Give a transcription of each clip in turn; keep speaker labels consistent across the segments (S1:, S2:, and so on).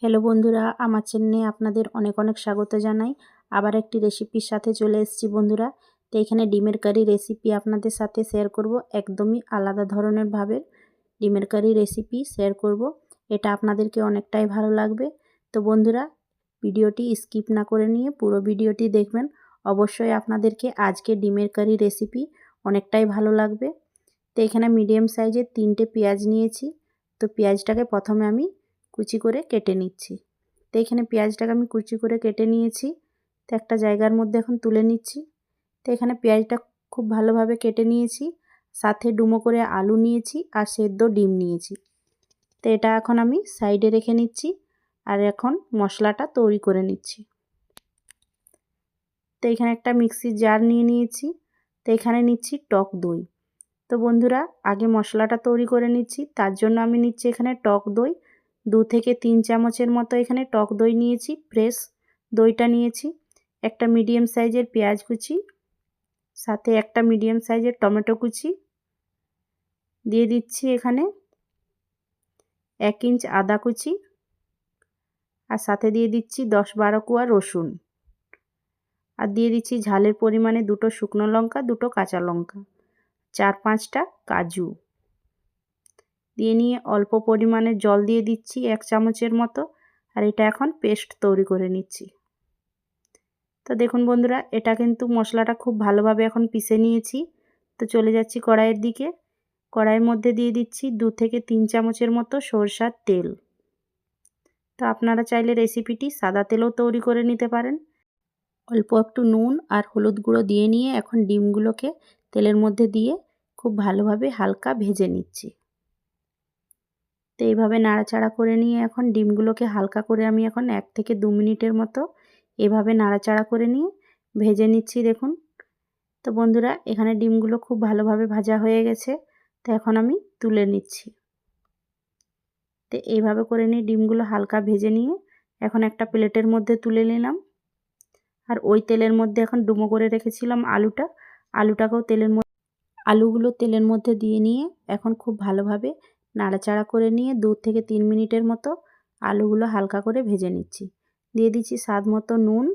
S1: Hello বন্ধুরা, আমার চ্যানেলে আপনাদের অনেক অনেক স্বাগত জানাই। আবার একটি রেসিপির সাথে চলে এসেছি বন্ধুরা। তো এখানে ডিমের কারি রেসিপি আপনাদের সাথে শেয়ার করব। একদমই আলাদা ধরনের ভাবে ডিমের কারি রেসিপি শেয়ার করব। এটা আপনাদেরকে অনেকটাই ভালো লাগবে। তো বন্ধুরা, ভিডিওটি স্কিপ না করে নিয়ে পুরো ভিডিওটি দেখবেন। অবশ্যই আপনাদেরকে আজকে ডিমের কারি রেসিপি অনেকটাই ভালো লাগবে। তো এখানে মিডিয়াম সাইজের 3টে পেঁয়াজ নিয়েছি। তো পেঁয়াজটাকে প্রথমে আমি কুচি করে কেটে নিচ্ছি। তো এখানে পেঁয়াজটাকে আমি কুচি করে কেটে নিয়েছি। তো একটা জায়গার মধ্যে এখন তুলে নিচ্ছি। তো এখানে পেঁয়াজটা খুব ভালোভাবে কেটে নিয়েছি, সাথে ডুমো করে আলু নিয়েছি আর সেদ্ধ ডিম নিয়েছি। তো এটা এখন আমি সাইডে রেখে নিচ্ছি আর এখন মশলাটা তৈরি করে নিচ্ছি। তো এখানে একটা মিক্সির জার নিয়ে নিয়েছি। তো এখানে নিচ্ছি টক দই। তো বন্ধুরা, আগে মশলাটা তৈরি করে নিচ্ছি। তার জন্য আমি নিচ্ছি এখানে টক দই 2 থেকে 3 চামচের মতো এখানে টক দই নিয়েছি। ফ্রেশ দইটা নিয়েছি। একটা মিডিয়াম সাইজের পেঁয়াজ কুচি, সাথে একটা মিডিয়াম সাইজের টমেটো কুচি দিয়ে দিচ্ছি। এখানে 1 ইঞ্চ আদা কুচি আর সাথে দিয়ে দিচ্ছি 10-12 কোয়া রসুন আর দিয়ে দিচ্ছি ঝালের পরিমাণে 2টো শুকনো লঙ্কা, 2টো কাঁচা লঙ্কা, 4-5টা কাজু দিয়ে নিয়ে অল্প পরিমাণে জল দিয়ে দিচ্ছি 1 চামচের মতো। আর এটা এখন পেস্ট তৈরি করে নিচ্ছি। তো দেখুন বন্ধুরা, এটা কিন্তু মশলাটা খুব ভালোভাবে এখন পিষে নিয়েছি। তো চলে যাচ্ছি কড়াইয়ের দিকে। কড়াইয়ের মধ্যে দিয়ে দিচ্ছি 2 থেকে 3 চামচের মতো সরষের তেল। তো আপনারা চাইলে রেসিপিটি সাদা তেলেও তৈরি করে নিতে পারেন। অল্প একটু নুন আর হলুদ গুঁড়ো দিয়ে নিয়ে এখন ডিমগুলোকে তেলের মধ্যে দিয়ে খুব ভালোভাবে হালকা ভেজে নিচ্ছি। তো এইভাবে নাড়াচাড়া করে নিয়ে এখন ডিমগুলোকে হালকা করে আমি এখন 1 থেকে 2 মিনিটের মতো এভাবে নাড়াচাড়া করে নিয়ে ভেজে নিচ্ছি। দেখুন তো বন্ধুরা, এখানে ডিমগুলো খুব ভালোভাবে ভাজা হয়ে গেছে। তো এখন আমি তুলে নিচ্ছি। তো এইভাবে করে নিয়ে ডিমগুলো হালকা ভেজে নিয়ে এখন একটা প্লেটের মধ্যে তুলে নিলাম। আর ওই তেলের মধ্যে এখন ডুমো করে রেখেছিলাম আলুটাকেও আলুগুলো তেলের মধ্যে দিয়ে নিয়ে এখন খুব ভালোভাবে নাড়াচাড়া করে নিয়ে 2 থেকে 3 মিনিটের মতো আলুগুলো হালকা করে ভেজে নিচ্ছি। দিয়ে দিচ্ছি স্বাদ মতো নুন,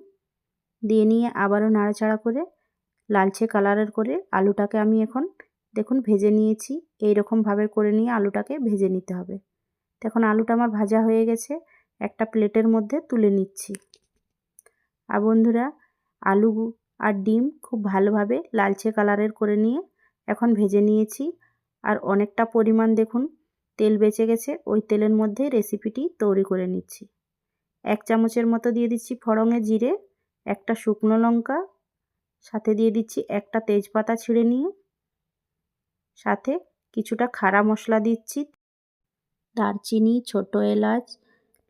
S1: দিয়ে নিয়ে আবারও নাড়াচাড়া করে লালচে কালারের করে আলুটাকে আমি এখন দেখুন ভেজে নিয়েছি। এই রকমভাবে করে নিয়ে আলুটাকে ভেজে নিতে হবে। তো এখন আলুটা আমার ভাজা হয়ে গেছে, একটা প্লেটের মধ্যে তুলে নিচ্ছি। আর বন্ধুরা, আলু আর ডিম খুব ভালোভাবে লালচে কালারের করে নিয়ে এখন ভেজে নিয়েছি। আর অনেকটা পরিমাণ দেখুন তেল বেঁচে গেছে। ওই তেলের মধ্যে রেসিপিটি তৈরি করে নিচ্ছি। 1 চামচের মতো দিয়ে দিচ্ছি ফোড়নে জিরে, একটা শুকনো লঙ্কা, সাথে দিয়ে দিচ্ছি একটা তেজপাতা ছিঁড়ে নিয়ে, সাথে কিছুটা খাড়া মশলা দিচ্ছি, দারচিনি, ছোটো এলাচ,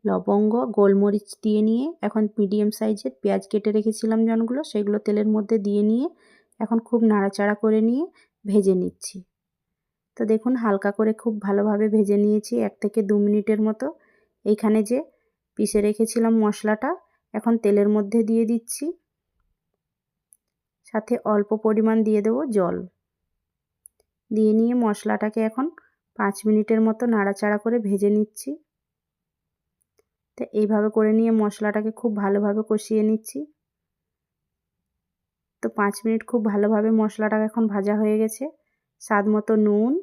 S1: লবঙ্গ, গোলমরিচ দিয়ে নিয়ে এখন মিডিয়াম সাইজের পেঁয়াজ কেটে রেখেছিলাম যেগুলো, সেগুলো তেলের মধ্যে দিয়ে নিয়ে এখন খুব নাড়াচাড়া করে নিয়ে ভেজে নিচ্ছি। তো দেখুন হালকা করে খুব ভালোভাবে ভেজে নিয়েছি 1 থেকে 2 মিনিটের মতো। এইখানে যে পিষে রেখেছিলাম মশলাটা এখন তেলের মধ্যে দিয়ে দিচ্ছি, সাথে অল্প পরিমাণ দিয়ে দেবো জল। দিয়ে নিয়ে মশলাটাকে এখন 5 মিনিটের মতো নাড়াচাড়া করে ভেজে নিচ্ছি। তো এইভাবে করে নিয়ে মশলাটাকে খুব ভালোভাবে কষিয়ে নিচ্ছি। তো 5 মিনিট খুব ভালোভাবে মশলাটা এখন ভাজা হয়ে গেছে। স্বাদ মতো নুন,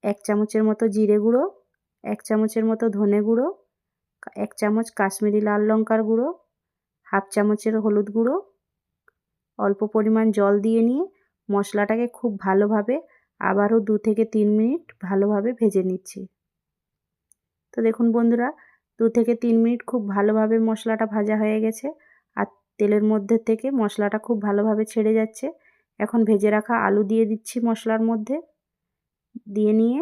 S1: 1 চামচের মতো জিরে গুঁড়ো, 1 চামচের মতো ধনে গুঁড়ো, 1 চামচ কাশ্মীরি লাল লঙ্কার গুঁড়ো, হাফ চামচের হলুদ গুঁড়ো, অল্প পরিমাণ জল দিয়ে নিয়ে মশলাটাকে খুব ভালোভাবে আবারও 2 থেকে 3 মিনিট ভালোভাবে ভেজে নিচ্ছি। তো দেখুন বন্ধুরা, 2 থেকে 3 মিনিট খুব ভালোভাবে মশলাটা ভাজা হয়ে গেছে আর তেলের মধ্যে থেকে মশলাটা খুব ভালোভাবে ছেড়ে যাচ্ছে। এখন ভেজে রাখা আলু দিয়ে দিচ্ছি মশলার মধ্যে, দিয়ে নিয়ে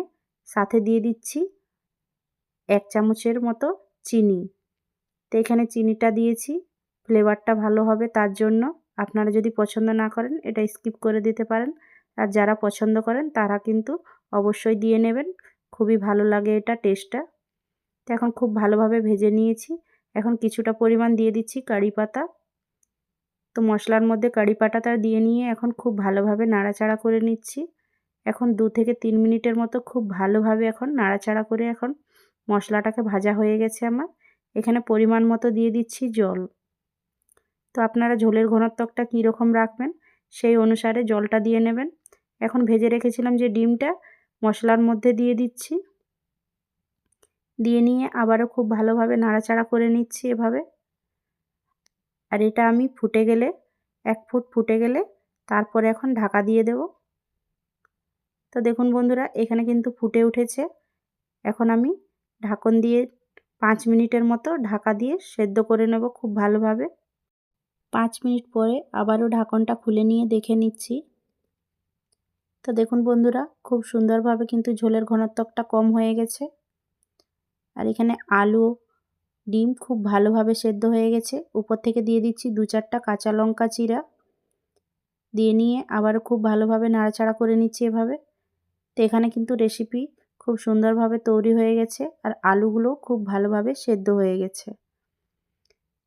S1: সাথে দিয়ে দিচ্ছি 1 চামচের মতো চিনি। তো এখানে চিনিটা দিয়েছি ফ্লেভারটা ভালো হবে তার জন্য। আপনারা যদি পছন্দ না করেন এটা স্কিপ করে দিতে পারেন। আর যারা পছন্দ করেন তারা কিন্তু অবশ্যই দিয়ে নেবেন, খুবই ভালো লাগে এটা টেস্টটা। তো এখন খুব ভালোভাবে ভেজে নিয়েছি। এখন কিছুটা পরিমাণ দিয়ে দিচ্ছি কারি পাতা। তো মশলার মধ্যে কারি পাতাটা দিয়ে নিয়ে এখন খুব ভালোভাবে নাড়াচাড়া করে নিচ্ছি। এখন 2 থেকে 3 মিনিটের মতো খুব ভালোভাবে এখন নাড়াচাড়া করে এখন মশলাটাকে ভাজা হয়ে গেছে আমার। এখানে পরিমাণ মতো দিয়ে দিচ্ছি জল। তো আপনারা ঝোলের ঘনত্বটা কীরকম রাখবেন সেই অনুসারে জলটা দিয়ে নেবেন। এখন ভেজে রেখেছিলাম যে ডিমটা মশলার মধ্যে দিয়ে দিচ্ছি। দিয়ে নিয়ে আবারও খুব ভালোভাবে নাড়াচাড়া করে নিচ্ছি এভাবে। আর এটা আমি ফুটে গেলে 1 ফুট ফুটে গেলে তারপরে এখন ঢাকা দিয়ে দেব। তো দেখুন বন্ধুরা এখানে কিন্তু ফুটে উঠেছে। এখন আমি ঢাকন দিয়ে 5 মিনিটের মতো ঢাকা দিয়ে সেদ্ধ করে নেব খুব ভালোভাবে। 5 মিনিট পরে আবারও ঢাকনটা খুলে নিয়ে দেখে নিচ্ছি। তো দেখুন বন্ধুরা খুব সুন্দরভাবে কিন্তু ঝোলের ঘনত্বটা কম হয়ে গেছে। আর এখানে আলু ডিম খুব ভালোভাবে সেদ্ধ হয়ে গেছে। উপর থেকে দিয়ে দিচ্ছি 2-4টা কাঁচা লঙ্কা চিরা। দিয়ে নিয়ে আবারও খুব ভালোভাবে নাড়াচাড়া করে নিচ্ছি এভাবে। তো এখানে কিন্তু রেসিপি খুব সুন্দরভাবে তৈরি হয়ে গেছে আর আলুগুলো খুব ভালোভাবে সেদ্ধ হয়ে গেছে।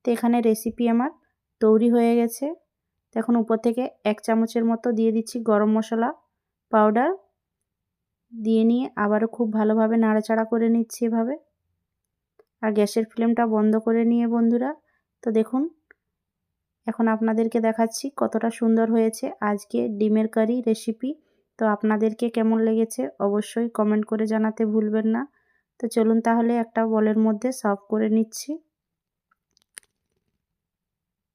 S1: তো এখানে রেসিপি আমার তৈরি হয়ে গেছে। তো এখন উপর থেকে 1 চামচের মতো দিয়ে দিচ্ছি গরম মশলা পাউডার। দিয়ে নিয়ে আবারও খুব ভালোভাবে নাড়াচাড়া করে নিচ্ছি এভাবে। আর গ্যাসের ফ্লেমটা বন্ধ করে নিয়ে বন্ধুরা তো দেখুন এখন আপনাদেরকে দেখাচ্ছি কতটা সুন্দর হয়েছে আজকে ডিমের কারি রেসিপি। তো আপনাদেরকে কেমন লেগেছে অবশ্যই কমেন্ট করে জানাতে ভুলবেন না। তো চলুন তাহলে একটা বলের মধ্যে সার্ভ করে নিচ্ছি।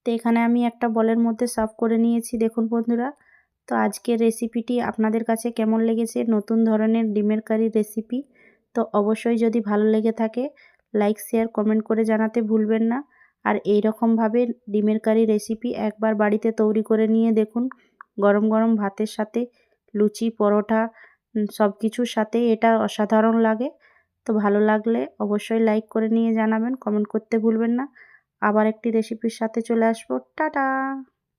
S1: তো এখানে আমি একটা বলের মধ্যে সার্ভ করে নিয়েছি দেখুন বন্ধুরা। তো আজকের রেসিপিটি আপনাদের কাছে কেমন লেগেছে নতুন ধরনের ডিমের কারি রেসিপি। তো অবশ্যই যদি ভালো লেগে থাকে লাইক শেয়ার কমেন্ট করে জানাতে ভুলবেন না। আর এই রকমভাবে ডিমের কারি রেসিপি একবার বাড়িতে তৈরি করে নিয়ে দেখুন। গরম গরম ভাতের সাথে লুচি পরোটা সব কিছুর সাথে এটা অসাধারণ লাগে। তো ভালো লাগলে অবশ্যই লাইক করে নিয়ে জানাবেন, কমেন্ট করতে ভুলবেন না। আবার একটি রেসিপির সাথে চলে আসবো। টাটা।